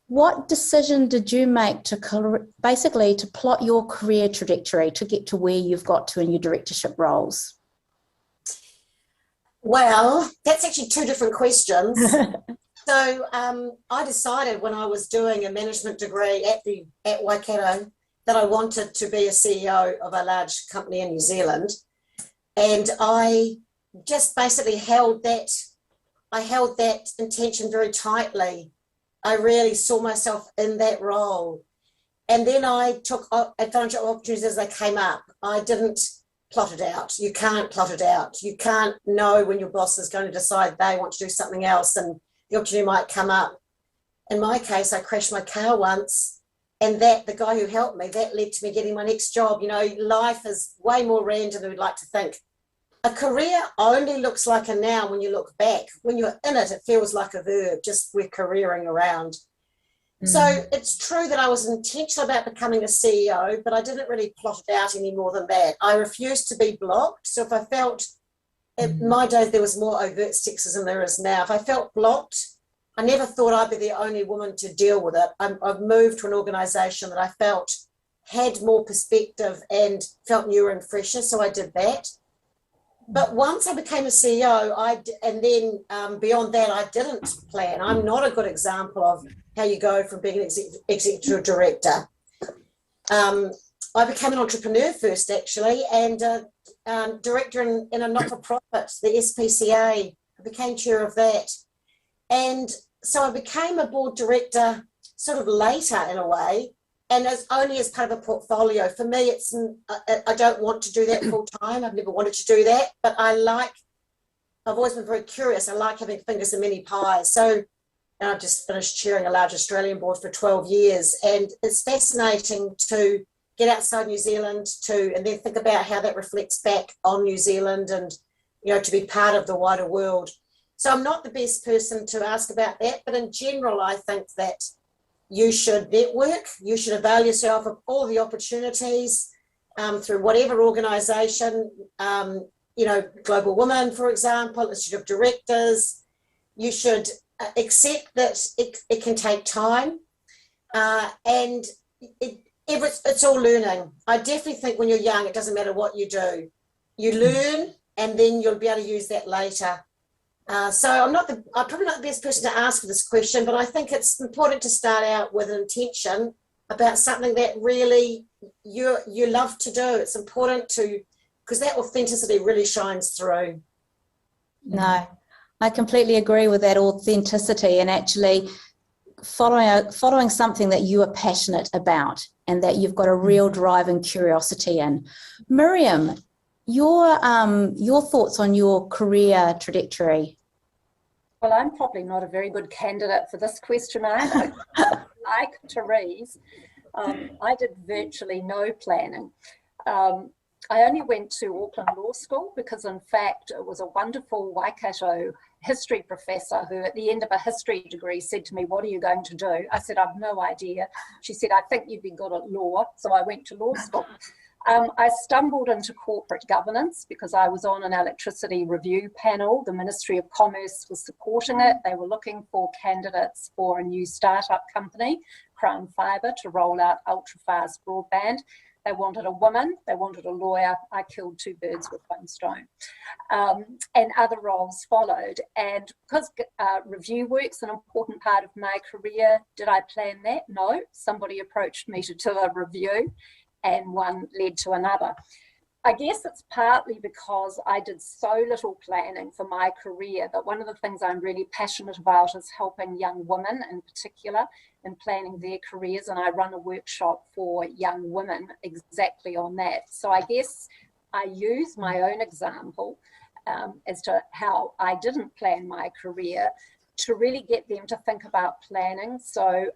What decision did you make to basically to plot your career trajectory to get to where you've got to in your directorship roles? Well, that's actually two different questions. So I decided when I was doing a management degree at Waikato that I wanted to be a CEO of a large company in New Zealand, and I just basically held that. I held that intention very tightly. I really saw myself in that role, and then I took advantage of opportunities as they came up. I didn't plot it out. You can't plot it out. You can't know when your boss is going to decide they want to do something else and the opportunity might come up. In my case, I crashed my car once, and the guy who helped me, that led to me getting my next job. You know, life is way more random than we'd like to think. A career only looks like a noun when you look back. When you're in it, it feels like a verb, just we're careering around. So it's true that I was intentional about becoming a CEO, but I didn't really plot it out any more than that. I refused to be blocked. So if I felt, in my days, there was more overt sexism than there is now. If I felt blocked, I never thought I'd be the only woman to deal with it. I've moved to an organisation that I felt had more perspective and felt newer and fresher, so I did that. But once I became a CEO, and then beyond that, I didn't plan. I'm not a good example of how you go from being an executive director. I became an entrepreneur first, actually, and director in a not-for-profit, the SPCA. I became chair of that. And so I became a board director sort of later in a way, and as only as part of a portfolio. For me, I don't want to do that full time. I've never wanted to do that, but I've always been very curious. I like having fingers in many pies. So I've just finished chairing a large Australian board for 12 years, and it's fascinating to get outside New Zealand and then think about how that reflects back on New Zealand and, you know, to be part of the wider world. So I'm not the best person to ask about that, but in general, I think that you should network, you should avail yourself of all the opportunities through whatever organisation, Global Women, for example, Institute of Directors. You should accept that it can take time and it's all learning. I definitely think when you're young, it doesn't matter what you do. You learn and then you'll be able to use that later. So I'm probably not the best person to ask for this question, but I think it's important to start out with an intention about something that really you love to do. It's important because that authenticity really shines through. No, I completely agree with that authenticity and actually following something that you are passionate about and that you've got a real drive and curiosity in. Miriam, your thoughts on your career trajectory? Well, I'm probably not a very good candidate for this question either. Like Therese, I did virtually no planning. I only went to Auckland Law School because, in fact, it was a wonderful Waikato history professor who, at the end of a history degree, said to me, "What are you going to do?" I said, "I've no idea." She said, "I think you'd be good at law." So I went to law school. I stumbled into corporate governance because I was on an electricity review panel. The Ministry of Commerce was supporting it. They were looking for candidates for a new startup company, Crown Fibre, to roll out ultra-fast broadband. They wanted a woman, they wanted a lawyer. I killed two birds with one stone. And other roles followed. And because review work's an important part of my career, did I plan that? No. Somebody approached me to do a review, and one led to another. I guess it's partly because I did so little planning for my career that one of the things I'm really passionate about is helping young women in particular in planning their careers, and I run a workshop for young women exactly on that. So I guess I use my own example as to how I didn't plan my career to really get them to think about planning. So,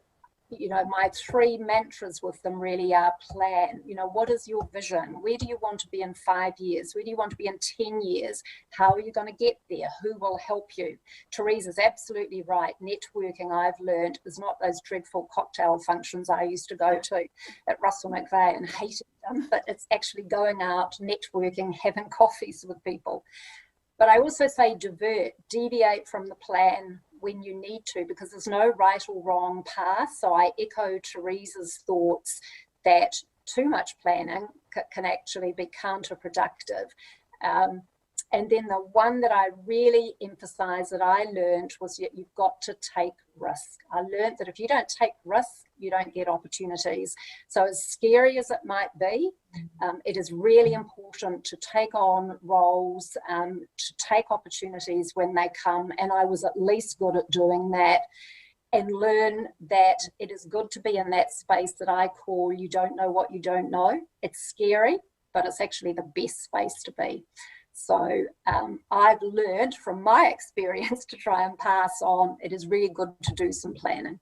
you know, my three mantras with them really are plan. You know, what is your vision? Where do you want to be in 5 years? Where do you want to be in 10 years? How are you going to get there? Who will help you? Therese is absolutely right. Networking, I've learned, is not those dreadful cocktail functions I used to go to at Russell McVeigh and hated them, but it's actually going out, networking, having coffees with people. But I also say divert, deviate from the plan when you need to, because there's no right or wrong path. So I echo Teresa's thoughts that too much planning can actually be counterproductive. And then the one that I really emphasize that I learned was you've got to take risk. I learned that if you don't take risk, you don't get opportunities. So as scary as it might be, it is really important to take on roles, to take opportunities when they come. And I was at least good at doing that, and learn that it is good to be in that space that I call you don't know what you don't know. It's scary, but it's actually the best space to be. So I've learned from my experience to try and pass on, it is really good to do some planning.